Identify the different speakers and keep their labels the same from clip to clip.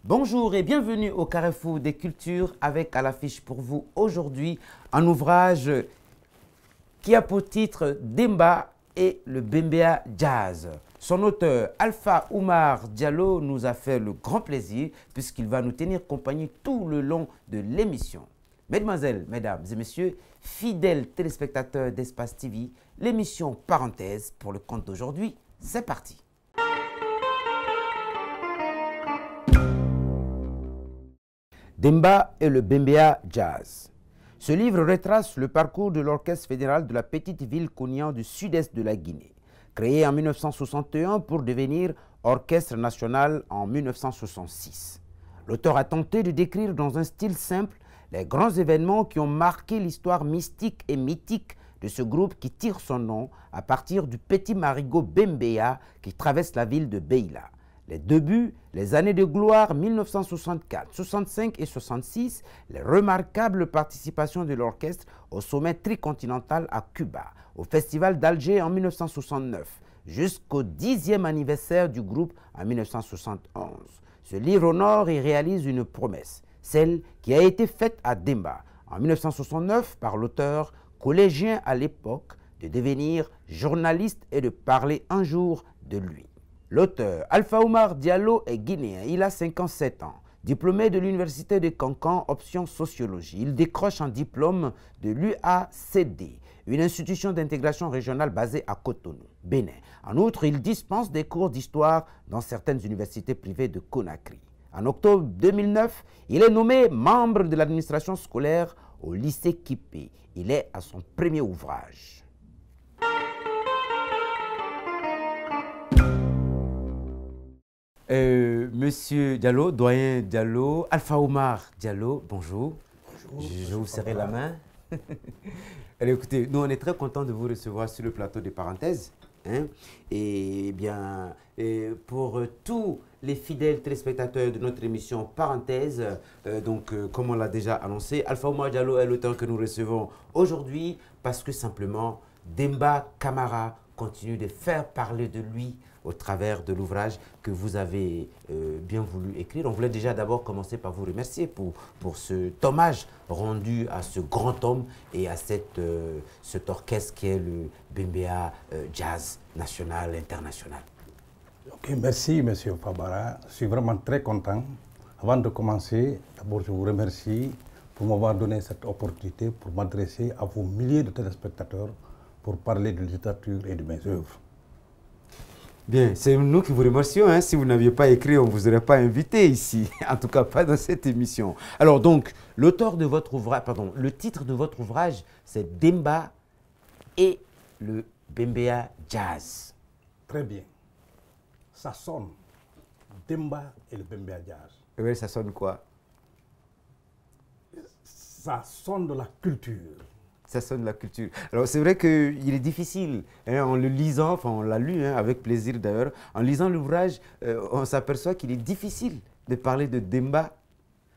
Speaker 1: Bonjour et bienvenue au Carrefour des Cultures avec à l'affiche pour vous aujourd'hui un ouvrage qui a pour titre Demba et le Bembea Jazz. Son auteur Alpha Oumar Diallo nous a fait le grand plaisir puisqu'il va nous tenir compagnie tout le long de l'émission. Mesdemoiselles, mesdames et messieurs, fidèles téléspectateurs d'Espace TV, l'émission Parenthèse pour le compte d'aujourd'hui, c'est parti. Demba et le Bembea Jazz. Ce livre retrace le parcours de l'Orchestre fédéral de la petite ville Kounian du sud-est de la Guinée, créé en 1961 pour devenir orchestre national en 1966. L'auteur a tenté de décrire dans un style simple les grands événements qui ont marqué l'histoire mystique et mythique de ce groupe qui tire son nom à partir du petit marigot Bembea qui traverse la ville de Beila. Les débuts, les années de gloire 1964, 65 et 66, les remarquables participations de l'orchestre au sommet tricontinental à Cuba, au festival d'Alger en 1969, jusqu'au 10e anniversaire du groupe en 1971. Ce livre honore et réalise une promesse, celle qui a été faite à Demba en 1969 par l'auteur, collégien à l'époque, de devenir journaliste et de parler un jour de lui. L'auteur, Alpha Oumar Diallo, est guinéen. Il a 57 ans. Diplômé de l'université de Cancan, option sociologie. Il décroche un diplôme de l'UACD, une institution d'intégration régionale basée à Cotonou, Bénin. En outre, il dispense des cours d'histoire dans certaines universités privées de Conakry. En octobre 2009, il est nommé membre de l'administration scolaire au lycée Kipé. Il est à son premier ouvrage. Monsieur Diallo, doyen Diallo, Alpha Oumar Diallo, bonjour.
Speaker 2: Bonjour.
Speaker 1: Je vous serrai la main. Alors, écoutez, nous on est très contents de vous recevoir sur le plateau des Parenthèses. Hein? Et bien, pour tous les fidèles téléspectateurs de notre émission Parenthèse, comme on l'a déjà annoncé, Alpha Oumar Diallo est l'auteur que nous recevons aujourd'hui parce que simplement, Demba Camara continue de faire parler de lui au travers de l'ouvrage que vous avez bien voulu écrire. On voulait déjà d'abord commencer par vous remercier pour cet hommage rendu à ce grand homme et à cet orchestre qui est le Bembea Jazz National International.
Speaker 2: Ok, merci M. Fabara. Je suis vraiment très content. Avant de commencer, d'abord je vous remercie pour m'avoir donné cette opportunité pour m'adresser à vos milliers de téléspectateurs pour parler de littérature et de mes œuvres.
Speaker 1: Bien, c'est nous qui vous remercions. Hein. Si vous n'aviez pas écrit, on ne vous aurait pas invité ici. En tout cas, pas dans cette émission. Alors donc, l'auteur de votre ouvrage, pardon, le titre de votre ouvrage, c'est Demba et le Bembea Jazz.
Speaker 2: Très bien. Ça sonne. Demba et le Bembea Jazz.
Speaker 1: Oui, ça sonne quoi?
Speaker 2: Ça sonne de la culture.
Speaker 1: Ça sonne la culture. Alors c'est vrai qu'il est difficile, hein, en le lisant, enfin on l'a lu hein, avec plaisir d'ailleurs, en lisant l'ouvrage, on s'aperçoit qu'il est difficile de parler de Demba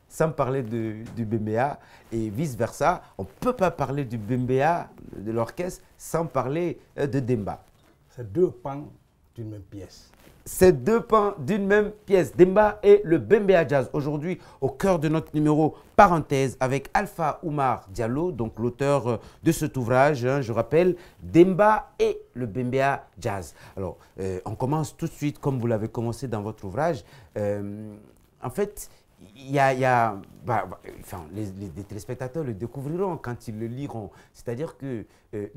Speaker 1: sans parler du Bembea et vice-versa. On ne peut pas parler du Bembea, de l'orchestre, sans parler de Demba.
Speaker 2: C'est deux pans d'une même pièce.
Speaker 1: C'est deux pans d'une même pièce. Demba et le Bembea Jazz. Aujourd'hui, au cœur de notre numéro Parenthèse avec Alpha Oumar Diallo, donc l'auteur de cet ouvrage, hein, je rappelle, Demba et le Bembea Jazz. Alors, on commence tout de suite, comme vous l'avez commencé dans votre ouvrage. En fait, les téléspectateurs le découvriront quand ils le liront. C'est-à-dire que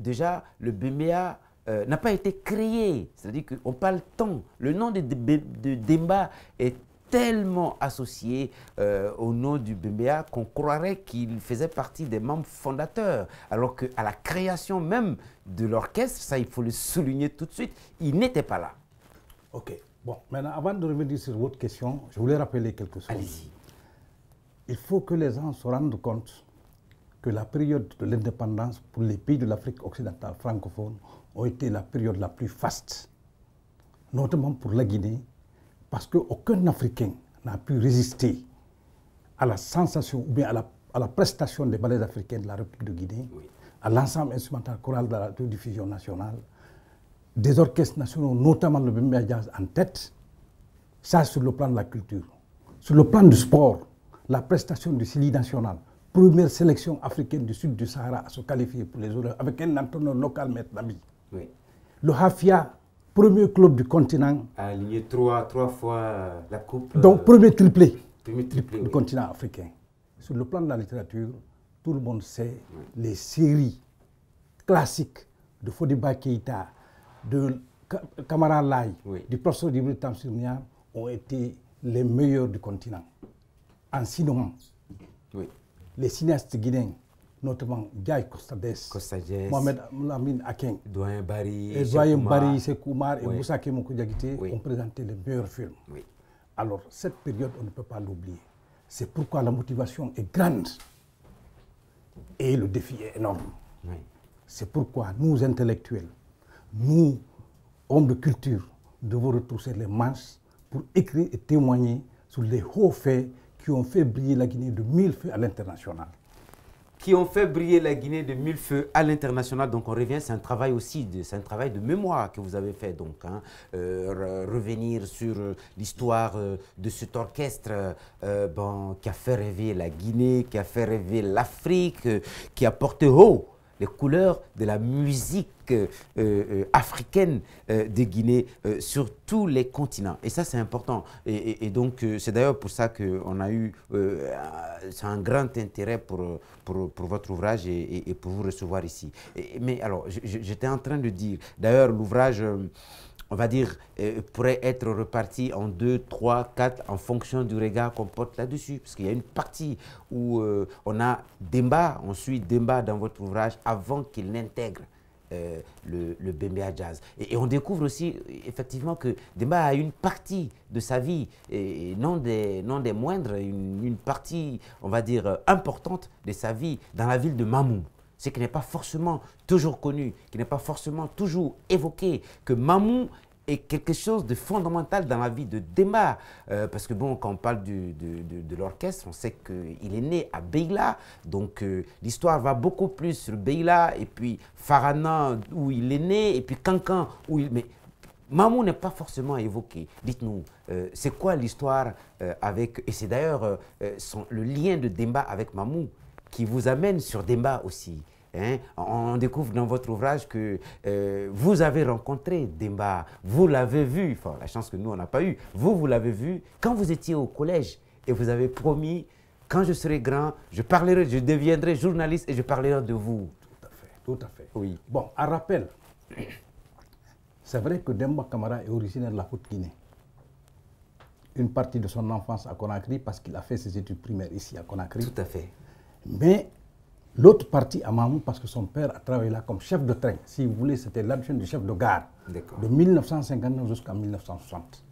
Speaker 1: déjà, le Bembea n'a pas été créé, c'est-à-dire qu'on parle tant. Le nom de Demba est tellement associé au nom du Bembea qu'on croirait qu'il faisait partie des membres fondateurs, alors qu'à la création même de l'orchestre, ça il faut le souligner tout de suite, il n'était pas là.
Speaker 2: Ok, bon, maintenant avant de revenir sur votre question, je voulais rappeler quelque chose.
Speaker 1: Allez-y.
Speaker 2: Il faut que les gens se rendent compte que la période de l'indépendance pour les pays de l'Afrique occidentale francophone ont été la période la plus faste, notamment pour la Guinée, parce qu'aucun Africain n'a pu résister à la sensation ou bien à la prestation des ballets africains de la République de Guinée, oui, à l'ensemble instrumental choral de la diffusion nationale, des orchestres nationaux, notamment le Bembea Jazz en tête, ça sur le plan de la culture. Sur le plan du sport, la prestation du Sili national, première sélection africaine du sud du Sahara à se qualifier pour les Olympiques, avec un entraîneur local, Maître Nabi.
Speaker 1: Oui.
Speaker 2: Le Hafia, premier club du continent.
Speaker 1: A aligné trois fois la coupe.
Speaker 2: Donc, premier triplé,
Speaker 1: du
Speaker 2: continent africain. Sur le plan de la littérature, tout le monde sait les séries classiques de Fodiba Keïta, de Kamara Lai, du professeur Djibril Tamsir Niang ont été les meilleurs du continent. En cinéma, les cinéastes guinéens, notamment Diaye Kostadès, Mohamed Lamine Aken,
Speaker 1: Doyen Bari,
Speaker 2: Sekoumar et Moussa Kemoko Diakité ont présenté les meilleurs films. Alors, cette période, on ne peut pas l'oublier. C'est pourquoi la motivation est grande et le défi est énorme. C'est pourquoi nous, intellectuels, nous, hommes de culture, devons retrousser les manches pour écrire et témoigner sur les hauts faits qui ont fait briller la Guinée de mille feux à l'international.
Speaker 1: Qui ont fait briller la Guinée de mille feux à l'international. Donc on revient, c'est un travail aussi, c'est un travail de mémoire que vous avez fait. Donc, hein, revenir sur l'histoire de cet orchestre qui a fait rêver la Guinée, qui a fait rêver l'Afrique, qui a porté haut les couleurs de la musique africaine de Guinée sur tous les continents. Et ça, c'est important. Et donc, c'est d'ailleurs pour ça qu'on a eu un grand intérêt pour votre ouvrage et pour vous recevoir ici. Mais alors, j'étais en train de dire, d'ailleurs, l'ouvrage, on va dire, pourrait être reparti en 2, 3, 4 en fonction du regard qu'on porte là-dessus. Parce qu'il y a une partie où on a Demba, on suit Demba dans votre ouvrage avant qu'il n'intègre le Bembeya Jazz. Et on découvre aussi effectivement que Demba a une partie de sa vie, et non des moindres, une partie, on va dire, importante de sa vie dans la ville de Mamou. C'est qui n'est pas forcément toujours connu, qui n'est pas forcément toujours évoqué, que Mamou est quelque chose de fondamental dans la vie de Demba. Parce que bon, quand on parle de l'orchestre, on sait qu'il est né à Beila, donc l'histoire va beaucoup plus sur Beila, et puis Farana, où il est né, et puis Kankan, où il... Mais Mamou n'est pas forcément évoqué. Dites-nous, c'est quoi l'histoire avec... Et c'est d'ailleurs le lien de Demba avec Mamou qui vous amène sur Demba aussi. Hein? On découvre dans votre ouvrage que vous avez rencontré Demba, vous l'avez vu, enfin la chance que nous on n'a pas eu, vous l'avez vu quand vous étiez au collège et vous avez promis, quand je serai grand, je deviendrai journaliste et je parlerai de vous.
Speaker 2: Tout à fait.
Speaker 1: Oui.
Speaker 2: Bon, à rappel, c'est vrai que Demba Camara est originaire de la Haute-Guinée. Une partie de son enfance à Conakry parce qu'il a fait ses études primaires ici à Conakry.
Speaker 1: Tout à fait.
Speaker 2: Mais l'autre partie à Mamou, parce que son père a travaillé là comme chef de train. Si vous voulez, c'était l'adjoint du chef de gare. De 1959 jusqu'à 1960.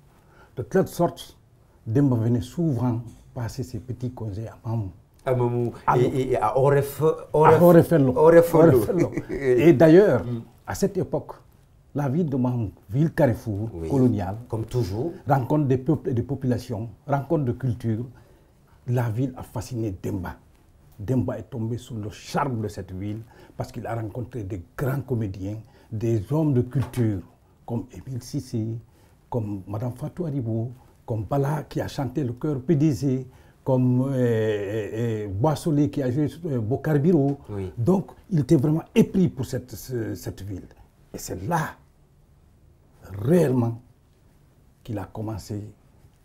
Speaker 2: De telle sorte, Demba venait souvent passer ses petits congés à Mamou.
Speaker 1: À Mamou et à
Speaker 2: Orefello. Et d'ailleurs, à cette époque, la ville de Mamou, ville carrefour, coloniale,
Speaker 1: comme toujours,
Speaker 2: rencontre des peuples et des populations, rencontre de culture, la ville a fasciné Demba. Demba est tombé sous le charme de cette ville parce qu'il a rencontré des grands comédiens, des hommes de culture comme Émile Cissé, comme Madame Fatou Haribo, comme Bala qui a chanté le chœur PDG, comme Boissolé qui a joué Bokarbiro. Donc il était vraiment épris pour cette ville. Et c'est là, réellement, qu'il a commencé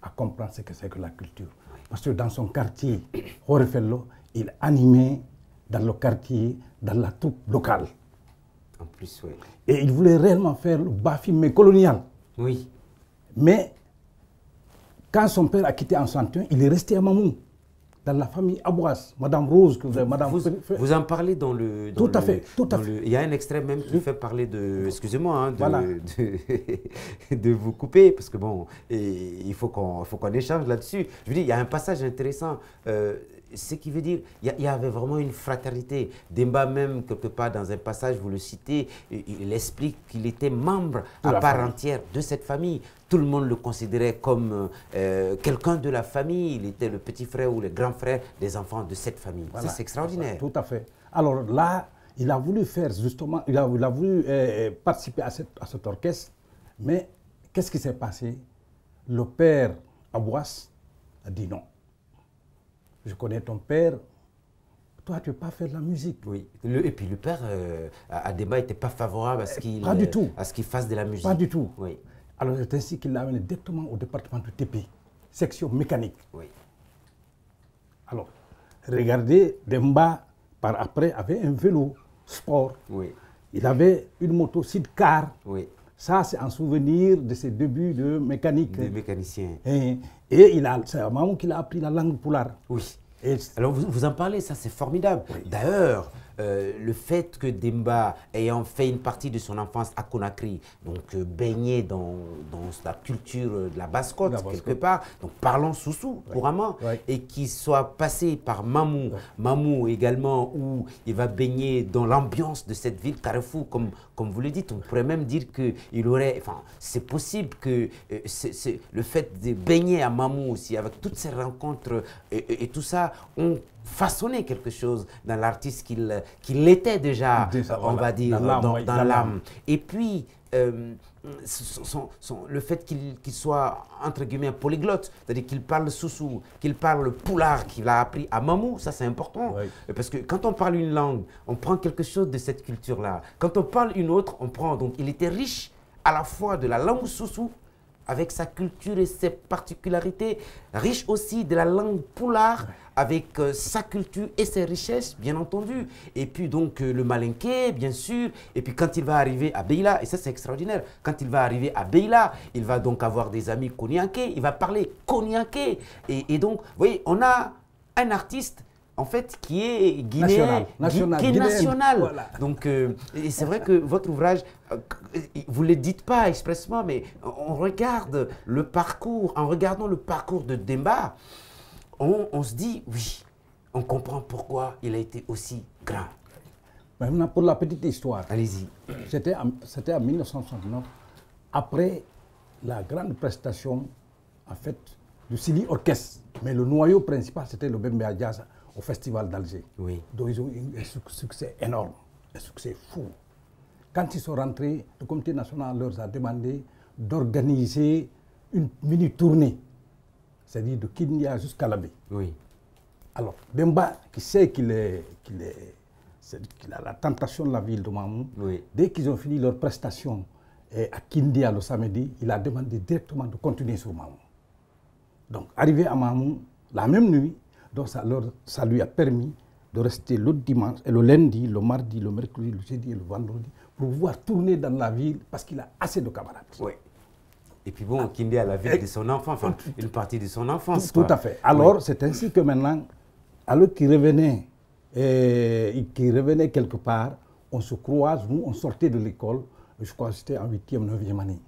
Speaker 2: à comprendre ce que c'est que la culture. Parce que dans son quartier, Orefello, il animait dans le quartier, dans la troupe locale.
Speaker 1: En plus, oui.
Speaker 2: Et il voulait réellement faire le Bafi, mais colonial.
Speaker 1: Oui.
Speaker 2: Mais quand son père a quitté en 61, il est resté à Mamou, dans la famille Abouas, Madame Rose, que vous avez, Madame...
Speaker 1: Vous en parlez dans le...
Speaker 2: Tout à fait.
Speaker 1: Il y a un extrait même qui fait parler de... Excusez-moi, hein,
Speaker 2: voilà.
Speaker 1: de vous couper, parce que bon, il faut qu'on échange là-dessus. Je veux dire, il y a un passage intéressant. Ce qui veut dire, il y avait vraiment une fraternité. Demba même, quelque part dans un passage, vous le citez, il explique qu'il était membre à part entière de cette famille. Tout le monde le considérait comme quelqu'un de la famille. Il était le petit frère ou le grand frère des enfants de cette famille. Voilà. Ça, c'est extraordinaire.
Speaker 2: Tout à fait. Alors là, il a voulu faire justement, il a voulu participer à cet orchestre, mais qu'est-ce qui s'est passé? Le père Abouas a dit non. Je connais ton père, toi tu ne veux pas faire de la musique.
Speaker 1: Oui. Et puis le père, à Demba, n'était pas favorable à ce qu'il fasse de la musique.
Speaker 2: Pas du tout.
Speaker 1: Oui.
Speaker 2: Alors c'est ainsi qu'il l'a amené directement au département de TP, section mécanique.
Speaker 1: Oui.
Speaker 2: Alors, regardez, Demba, par après, avait un vélo sport.
Speaker 1: Oui.
Speaker 2: Il avait une moto sidecar.
Speaker 1: Oui.
Speaker 2: Ça, c'est un souvenir de ses débuts de mécanique.
Speaker 1: De mécanicien.
Speaker 2: Et c'est à maman qu'il a appris la langue poulard.
Speaker 1: Oui. Alors vous en parlez, ça c'est formidable. Oui. D'ailleurs, le fait que Demba, ayant fait une partie de son enfance à Conakry, donc baigné dans la culture de la Basse-Côte quelque part, donc parlant Soussou couramment, et qu'il soit passé par Mamou, Mamou également, où il va baigner dans l'ambiance de cette ville Carrefour, comme vous le dites, on pourrait même dire qu'il aurait, enfin c'est possible que le fait de baigner à Mamou aussi, avec toutes ces rencontres et tout ça, ont façonné quelque chose dans l'artiste qu'il était déjà, on va dire, dans l'âme. Et puis, le fait qu'il soit, entre guillemets, polyglotte, c'est-à-dire qu'il parle Soussou, qu'il parle poulard, qu'il a appris à Mamou, ça c'est important. Oui. Parce que quand on parle une langue, on prend quelque chose de cette culture-là. Quand on parle une autre, on prend. Donc il était riche à la fois de la langue Soussou, avec sa culture et ses particularités, riche aussi de la langue poulard, avec sa culture et ses richesses, bien entendu. Et puis donc le malinké, bien sûr. Et puis quand il va arriver à Beila, et ça c'est extraordinaire, quand il va arriver à Beila, il va donc avoir des amis koniankés, il va parler konianké. Et donc, vous voyez, on a un artiste en fait, qui est guinéen, qui est national. Voilà. Donc, c'est vrai que votre ouvrage, vous ne le dites pas expressement, mais on regarde le parcours, en regardant le parcours de Demba, on se dit, oui, on comprend pourquoi il a été aussi grand.
Speaker 2: Maintenant, pour la petite histoire,
Speaker 1: allez-y.
Speaker 2: C'était en 1969, après la grande prestation, en fait, du Sili Orchestre. Mais le noyau principal, c'était le Bembea Jazz au Festival d'Alger.
Speaker 1: Oui.
Speaker 2: Donc ils ont eu un succès énorme, un succès fou. Quand ils sont rentrés, le comité national leur a demandé d'organiser une mini-tournée, c'est-à-dire de Kindia jusqu'à Labé.
Speaker 1: Oui.
Speaker 2: Alors, Demba, qui sait qu'il a la tentation de la ville de Mamou,
Speaker 1: oui.
Speaker 2: Dès qu'ils ont fini leur prestation à Kindia le samedi, il a demandé directement de continuer sur Mamou. Donc, arrivé à Mamou, la même nuit, donc ça lui a permis de rester le dimanche, et le lundi, le mardi, le mercredi, le jeudi et le vendredi, pour pouvoir tourner dans la ville parce qu'il a assez de camarades.
Speaker 1: Oui. Et puis bon, Kindé a la ville de son enfant, enfin une partie de son enfance.
Speaker 2: Tout à fait. Alors, c'est ainsi que maintenant, alors qu'il revenait, quelque part, on se croise, nous, on sortait de l'école, je crois que c'était en 8e, 9e année.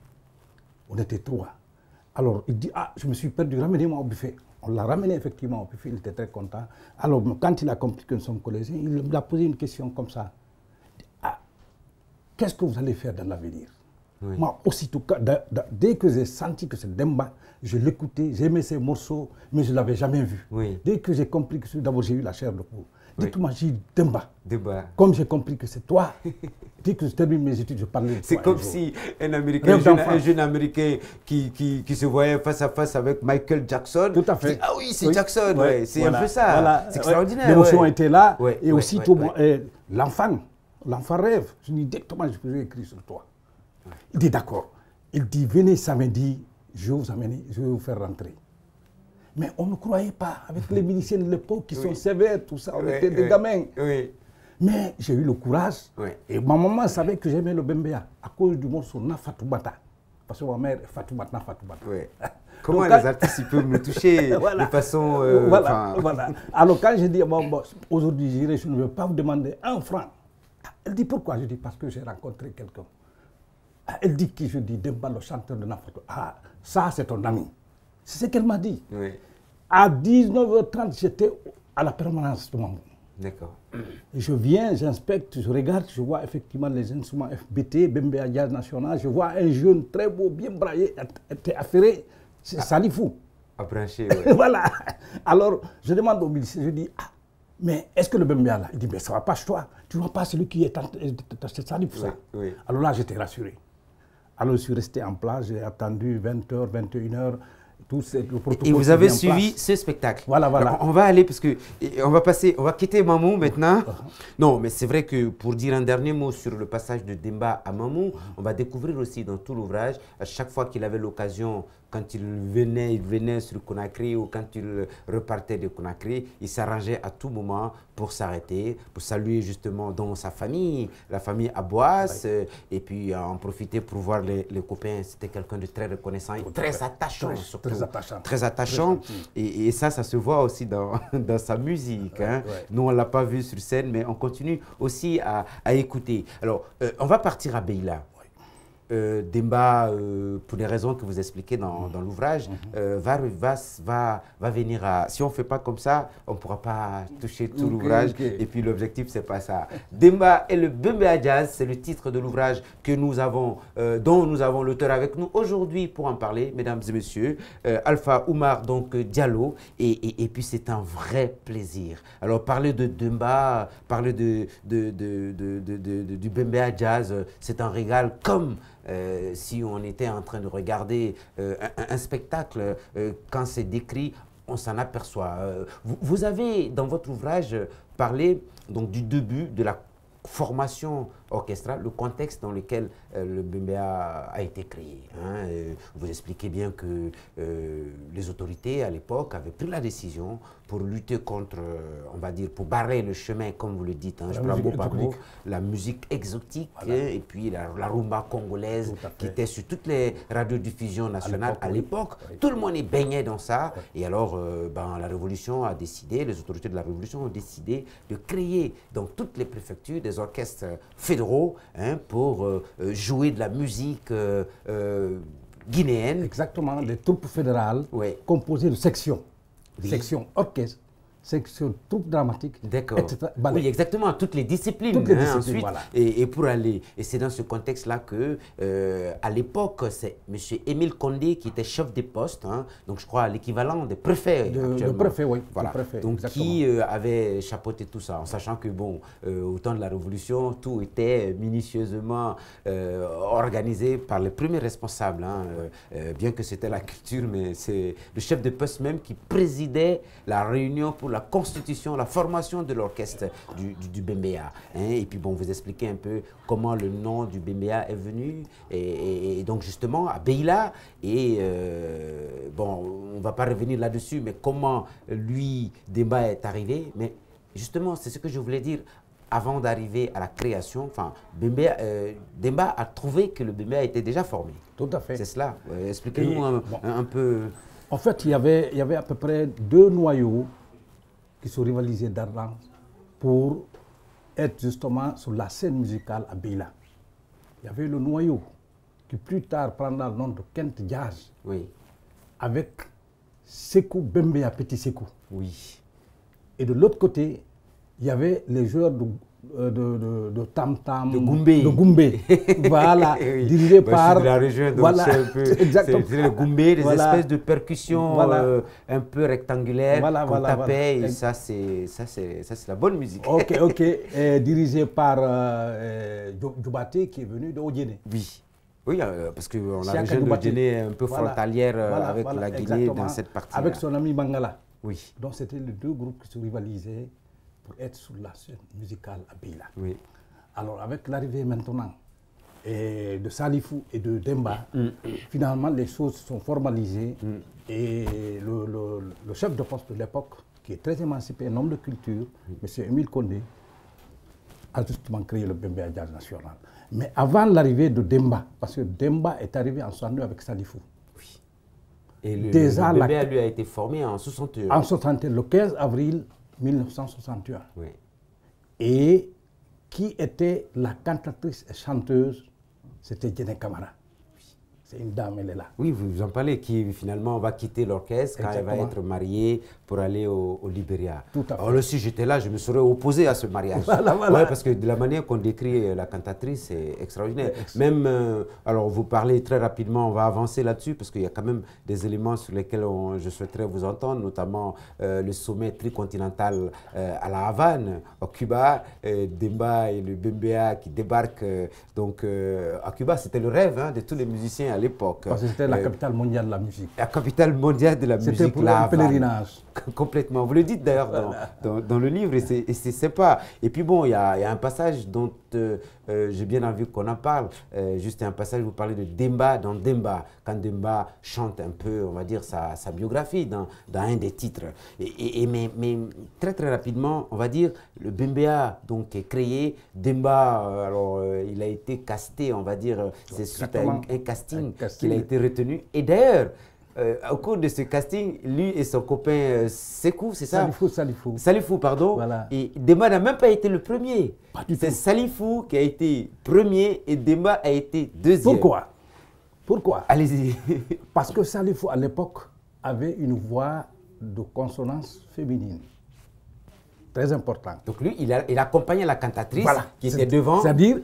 Speaker 2: On était 3. Alors, il dit, ah, je me suis perdu, ramenez-moi au buffet. On l'a ramené effectivement au buffet, il était très content. Alors, quand il a compris que nous sommes collégiens, il m'a posé une question comme ça. Ah, qu'est-ce que vous allez faire dans l'avenir? Oui. Moi, aussitôt, dès que j'ai senti que c'est Demba, je l'écoutais, j'aimais ses morceaux, mais je ne l'avais jamais vu.
Speaker 1: Oui.
Speaker 2: Dès que j'ai compris que d'abord j'ai eu la chair de poule. Dès que moi j'ai dit Demba,
Speaker 1: comme
Speaker 2: j'ai compris que c'est toi, dès que je termine mes études, je parlais de toi.
Speaker 1: C'est comme si un jeune Américain qui se voyait face à face avec Michael Jackson.
Speaker 2: Tout à fait.
Speaker 1: Ah oui, c'est Jackson, ouais. C'est un peu ça.
Speaker 2: Voilà.
Speaker 1: C'est extraordinaire.
Speaker 2: L'émotion était là, et aussitôt, l'enfant rêve. Je dis directement, je peux écrire sur toi. Il dit d'accord. Il dit, venez samedi, je vais vous faire rentrer. Mais on ne croyait pas, avec les miliciens de l'époque qui sont sévères, tout ça, on était des gamins.
Speaker 1: Oui.
Speaker 2: Mais j'ai eu le courage, et ma maman savait que j'aimais le Bembea à cause du morceau Na Fatoubata. Parce que ma mère est Fatoubata, Na Fatoubata.
Speaker 1: Oui. Comment donc, les artistes peuvent me toucher de façon...
Speaker 2: voilà. Alors quand j'ai dit, bon, aujourd'hui j'irai, je ne vais pas vous demander 1 franc. Elle dit pourquoi? Je dis parce que j'ai rencontré quelqu'un. Elle dit qui? Je dis Demba, le chanteur de Na Fatoubata. Ah, ça c'est ton ami. C'est ce qu'elle m'a dit.
Speaker 1: Oui.
Speaker 2: À 19h30, j'étais à la permanence de Mamou.
Speaker 1: D'accord.
Speaker 2: Je viens, j'inspecte, je regarde, je vois effectivement les instruments FBT, Bembea Jazz National. Je vois un jeune très beau, bien braillé, affairé. C'est Salifou.
Speaker 1: À brancher, oui.
Speaker 2: Voilà. Alors, je demande au milicier, je dis, ah, mais est-ce que le Bembea là? Il dit, mais ça ne va pas chez toi. Tu ne vois pas celui qui est c'est Salifou, ça.
Speaker 1: Oui.
Speaker 2: Alors là, j'étais rassuré. Alors, je suis resté en place, j'ai attendu 20h, 21h.
Speaker 1: Et vous avez suivi ce spectacle.
Speaker 2: Voilà, voilà.
Speaker 1: Alors, on va aller, parce que on va quitter Mamou maintenant. Non, mais c'est vrai que pour dire un dernier mot sur le passage de Demba à Mamou, on va découvrir aussi dans tout l'ouvrage, à chaque fois qu'il avait l'occasion, quand il venait sur Conakry ou quand il repartait de Conakry, il s'arrangeait à tout moment pour s'arrêter, pour saluer justement dans sa famille, la famille Abouas, et puis en profiter pour voir les copains. C'était quelqu'un de très reconnaissant, et très attachant surtout. Très attachant. Et ça se voit aussi dans sa musique. Hein. Nous, on ne l'a pas vu sur scène, mais on continue aussi à écouter. Alors, on va partir à Beila. Demba, pour des raisons que vous expliquez dans l'ouvrage, va venir à... Si on ne fait pas comme ça, on ne pourra pas toucher tout l'ouvrage. Et puis l'objectif, ce n'est pas ça. Demba et le Bembea Jazz, c'est le titre de l'ouvrage que nous avons, dont nous avons l'auteur avec nous aujourd'hui pour en parler, mesdames et messieurs. Alpha Oumar donc, Diallo. Et puis c'est un vrai plaisir. Alors parler de Demba, parler du Bembea Jazz, c'est un régal comme... si on était en train de regarder un spectacle, quand c'est décrit, on s'en aperçoit. Vous avez, dans votre ouvrage, parlé donc, du début de la formation orchestrale, le contexte dans lequel le Bembea a été créé. Hein. Vous expliquez bien que les autorités, à l'époque, avaient pris la décision pour lutter contre, on va dire, pour barrer le chemin, comme vous le dites, hein, je prends mot par mot, la musique exotique, et puis la rumba congolaise qui était sur toutes les radiodiffusions nationales à l'époque. Tout le monde est baigné dans ça. Et alors, la Révolution a décidé, les autorités de la Révolution ont décidé de créer dans toutes les préfectures des orchestres fédéraux, hein, pour jouer de la musique guinéenne.
Speaker 2: Exactement, les troupes fédérales composées de sections. Section orchestre, section troupe dramatique, etc.
Speaker 1: Oui, exactement, toutes les disciplines.
Speaker 2: Toutes les disciplines,
Speaker 1: ensuite,
Speaker 2: voilà.
Speaker 1: Et pour aller, et c'est dans ce contexte-là que, à l'époque, c'est M. Émile Condé qui était chef des postes, hein, donc je crois l'équivalent des préfets.
Speaker 2: Le préfet, oui.
Speaker 1: Voilà.
Speaker 2: Préfet,
Speaker 1: donc qui avait chapeauté tout ça, en sachant que, bon, au temps de la Révolution, tout était minutieusement organisé par les premiers responsables. Hein, bien que c'était la culture, mais c'est le chef de poste même qui présidait la réunion pour la constitution, la formation de l'orchestre du Bembea. Hein. Et puis bon, vous expliquez un peu comment le nom du Bembea est venu. Et donc justement, à Beila, et bon, on ne va pas revenir là-dessus, mais comment lui, Demba, est arrivé. Mais justement, c'est ce que je voulais dire. Avant d'arriver à la création, enfin, Demba a trouvé que le Bembea était déjà formé.
Speaker 2: Tout à fait.
Speaker 1: C'est cela. Expliquez-nous un peu.
Speaker 2: En fait, il y avait à peu près 2 noyaux qui se rivalisaient d'ardent pour être justement sur la scène musicale à Beila. Il y avait le noyau qui plus tard prendra le nom de Kent Jazz, avec Sékou Bembea Petit Sékou.
Speaker 1: Oui.
Speaker 2: Et de l'autre côté, il y avait les joueurs de tam-tam,
Speaker 1: de Goumbé.
Speaker 2: Voilà, dirigés par...
Speaker 1: Je suis de la région, donc
Speaker 2: voilà,
Speaker 1: c'est le Goumbé, des espèces de percussions un peu rectangulaires qu'on tapait, et ça c'est la bonne musique.
Speaker 2: Ok, dirigé par Djoubaté qui est venu de Odjéné.
Speaker 1: Oui, parce qu'on a la région de Odjéné est un peu frontalière avec la Guinée dans cette partie.
Speaker 2: Avec son ami Bangala.
Speaker 1: Oui.
Speaker 2: Donc c'était les 2 groupes qui se rivalisaient pour être sur la scène musicale à Beila.
Speaker 1: Oui.
Speaker 2: Alors avec l'arrivée maintenant de Salifou et de Demba, finalement les choses sont formalisées et le chef de poste de l'époque, qui est très émancipé, un homme de culture, M. Émile Condé, a justement créé le Bembea Jazz National. Mais avant l'arrivée de Demba, parce que Demba est arrivé en 62 avec Salifou.
Speaker 1: Oui. Et le Bembea lui a été formé en 61.
Speaker 2: En 61, le 15 avril 1961.
Speaker 1: Oui.
Speaker 2: Et qui était la cantatrice et chanteuse? C'était Djené Camara. C'est une dame, elle est là.
Speaker 1: Oui, vous en parlez, qui finalement va quitter l'orchestre quand elle va être mariée pour aller au Libéria.
Speaker 2: Tout à fait.
Speaker 1: Alors si j'étais là, je me serais opposé à ce mariage.
Speaker 2: Voilà.
Speaker 1: Ouais, parce que de la manière qu'on décrit la cantatrice, c'est extraordinaire. Même, alors vous parlez très rapidement, on va avancer là-dessus, parce qu'il y a quand même des éléments sur lesquels je souhaiterais vous entendre, notamment le sommet tricontinental à la Havane, au Cuba, Demba et le Bembea qui débarquent donc, à Cuba. C'était le rêve, hein, de tous les musiciens à l'époque. l'époque.
Speaker 2: Parce que c'était la capitale mondiale de la musique.
Speaker 1: La capitale mondiale de la musique.
Speaker 2: C'était pour un pèlerinage.
Speaker 1: Complètement. Vous le dites d'ailleurs dans le livre et c'est sympa. Et puis bon, il y a un passage dont j'ai bien envie qu'on en parle. Juste un passage, vous parlez de Demba dans Demba, quand Demba chante un peu, on va dire, sa biographie dans un des titres. Mais très très rapidement, on va dire, le Bembea donc, est créé. Demba, alors il a été casté, on va dire, c'est suite à un casting qu'il a été retenu. Et d'ailleurs, au cours de ce casting, lui et son copain Sekou, c'est ça? Salifou, pardon.
Speaker 2: Voilà.
Speaker 1: Et Demba n'a même pas été le premier. C'est Salifou qui a été premier et Demba a été deuxième.
Speaker 2: Pourquoi?
Speaker 1: Allez-y.
Speaker 2: Parce que Salifou, à l'époque, avait une voix de consonance féminine. Très important.
Speaker 1: Donc lui, il accompagnait la cantatrice qui était devant.
Speaker 2: C'est-à-dire,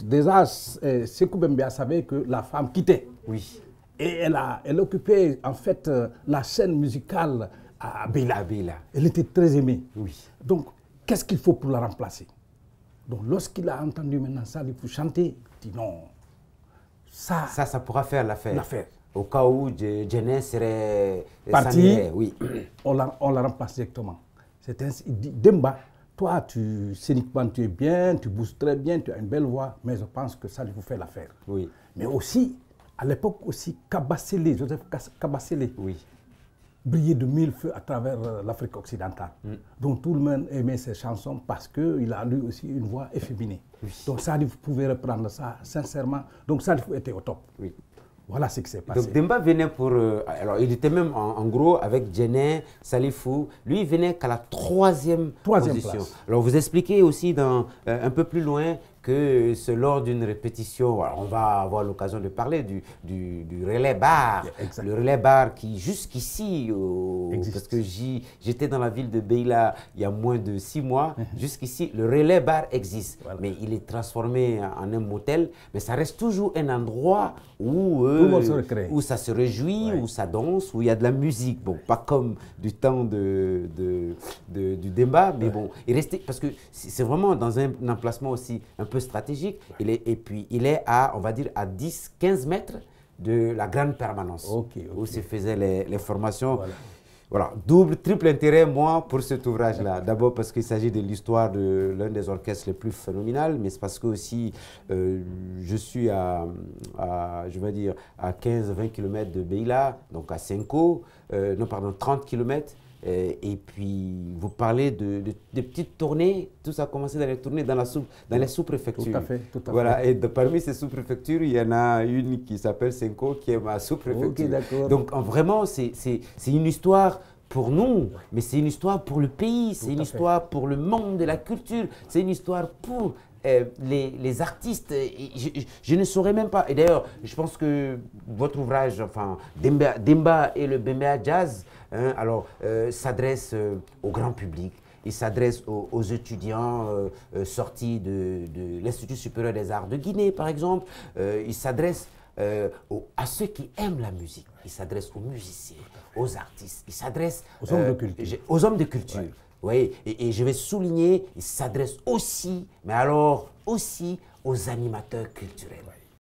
Speaker 2: déjà, Sekou Bembea savait que la femme quittait.
Speaker 1: Oui.
Speaker 2: Et elle occupait en fait la scène musicale à Beila. Elle était très aimée.
Speaker 1: Oui.
Speaker 2: Donc, qu'est-ce qu'il faut pour la remplacer? Donc, lorsqu'il a entendu maintenant Salifou chanter, il dit non, ça
Speaker 1: pourra faire l'affaire. Au cas où Djené serait
Speaker 2: parti,
Speaker 1: oui.
Speaker 2: on la remplace directement. Il dit, Demba, toi, scéniquement, tu es bien, tu bouges très bien, tu as une belle voix, mais je pense que Salifou fait l'affaire.
Speaker 1: Oui.
Speaker 2: Mais aussi, à l'époque aussi, Joseph Kabasele,
Speaker 1: oui,
Speaker 2: brillait de mille feux à travers l'Afrique occidentale. Donc tout le monde aimait ses chansons parce qu'il a lui aussi une voix efféminée. Oui. Donc Salifou pouvait reprendre ça sincèrement. Donc Salifou était au top. Oui. Voilà ce qui s'est passé.
Speaker 1: Donc Demba venait pour... alors il était même en gros avec Djené, Salifou. Lui il venait qu'à la troisième position.
Speaker 2: Place.
Speaker 1: Alors vous expliquez aussi un peu plus loin que c'est lors d'une répétition, alors on va avoir l'occasion de parler du relais bar. Le relais bar qui jusqu'ici, parce que j'étais dans la ville de Beila il y a moins de 6 mois, jusqu'ici le relais bar existe. Voilà. Mais il est transformé en un motel, mais ça reste toujours un endroit où ça se réjouit, où ça danse, où il y a de la musique. Bon, pas comme du temps du Demba, mais bon, il restait, parce que c'est vraiment dans un emplacement aussi un peu stratégique, et puis il est à, on va dire, à 10-15 mètres de la grande permanence, où se faisaient les formations. Voilà, double, triple intérêt, moi, pour cet ouvrage-là. D'abord parce qu'il s'agit de l'histoire de l'un des orchestres les plus phénoménales, mais c'est parce que aussi, je suis je vais dire, à 15-20 km de Beila, donc à Senko, 30 km. Et puis, vous parlez de petites tournées. Tout ça a commencé dans les tournées dans les sous-préfectures.
Speaker 2: Tout à fait.
Speaker 1: Voilà, et parmi ces sous-préfectures, il y en a une qui s'appelle Senko, qui est ma sous-préfecture. Donc, vraiment, c'est une histoire pour nous, mais c'est une histoire pour le pays, c'est une histoire pour le monde de la culture, c'est une histoire pour les artistes. Je ne saurais même pas. Et d'ailleurs, je pense que votre ouvrage, enfin, Demba et le Bembea Jazz, s'adresse au grand public. Il s'adresse aux étudiants sortis de l'Institut supérieur des arts de Guinée, par exemple. Il s'adresse à ceux qui aiment la musique. Il s'adresse aux musiciens, aux artistes. Il s'adresse aux hommes de culture. Oui, et je vais souligner, il s'adresse aussi, mais alors aussi aux animateurs culturels.